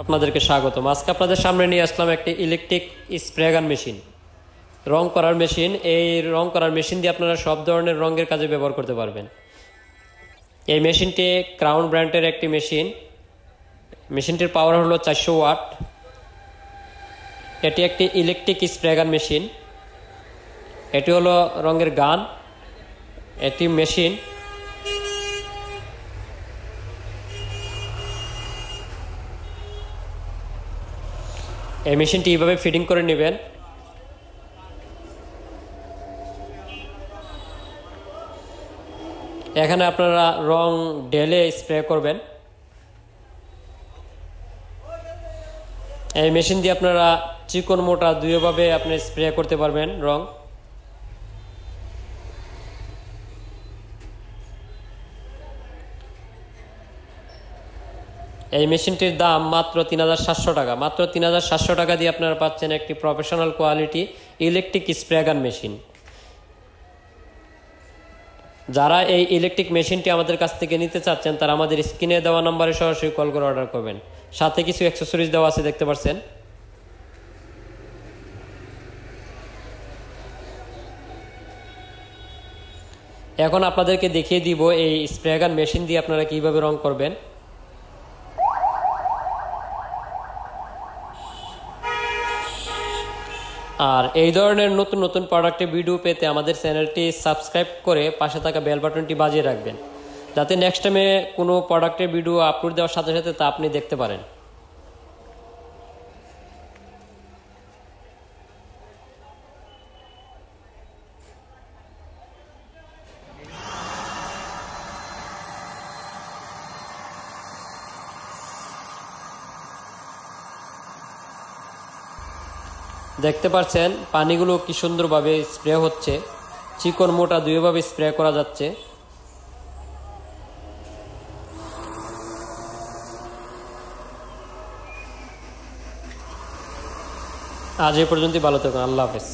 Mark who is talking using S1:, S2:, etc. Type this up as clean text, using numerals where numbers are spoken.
S1: আপনাদেরকে স্বাগতম। আজকে আপনাদের সামনে নিয়ে আসলাম একটি ইলেকট্রিক স্প্রে গান মেশিন, রং করার মেশিন। এই রং করার মেশিন দিয়ে আপনারা সব ধরনের রঙের কাজে ব্যবহার করতে পারবেন। এই মেশিনটি ক্রাউন ব্র্যান্ডের একটি মেশিন। মেশিনটির পাওয়ার হলো 400 ওয়াট। এটি একটি ইলেকট্রিক স্প্রে গান মেশিন। এটি হলো রঙের গান। এটি মেশিন। এই মেশিনটি এইভাবে ফিটিং করে নেবেন। এখানে আপনারা রং ঢেলে স্প্রে করবেন। এই মেশিন দিয়ে আপনারা চিকন মোটা দুইভাবে আপনি স্প্রে করতে পারবেন রং। এই মেশিনটির দাম মাত্র 3700 টাকা। মাত্র 3700 টাকা দিয়ে আপনারা পাচ্ছেন একটি প্রফেশনাল কোয়ালিটি ইলেকট্রিক স্প্রে গান মেশিন। যারা এই ইলেকট্রিক মেশিনটি আমাদের কাছ থেকে নিতে চাচ্ছেন তারা আমাদের স্ক্রিনে দেওয়া নম্বরে সরাসরি কল করে অর্ডার করবেন। সাথে কিছু অ্যাক্সেসরিজ দেওয়া আছে, দেখতে পাচ্ছেন। এখন আপনাদেরকে দেখিয়ে দিব এই স্প্রে গান মেশিন দিয়ে আপনারা কিভাবে রং করবেন। আর এই ধরনের নতুন নতুন প্রোডাক্টের ভিডিও পেতে আমাদের চ্যানেলটি সাবস্ক্রাইব করে পাশে থাকা বেল বাটনটি বাজিয়ে রাখবেন, যাতে নেক্সট টাইমে কোনো প্রোডাক্টের ভিডিও আপলোড দেওয়ার সাথে সাথে তা আপনি দেখতে পারেন। দেখতে পাচ্ছেন পানিগুলো কি সুন্দরভাবে স্প্রে হচ্ছে, চিকন মোটা দুইভাবে স্প্রে করা যাচ্ছে। আজ এই পর্যন্তই, ভালো থাকুন, আল্লাহ হাফেজ।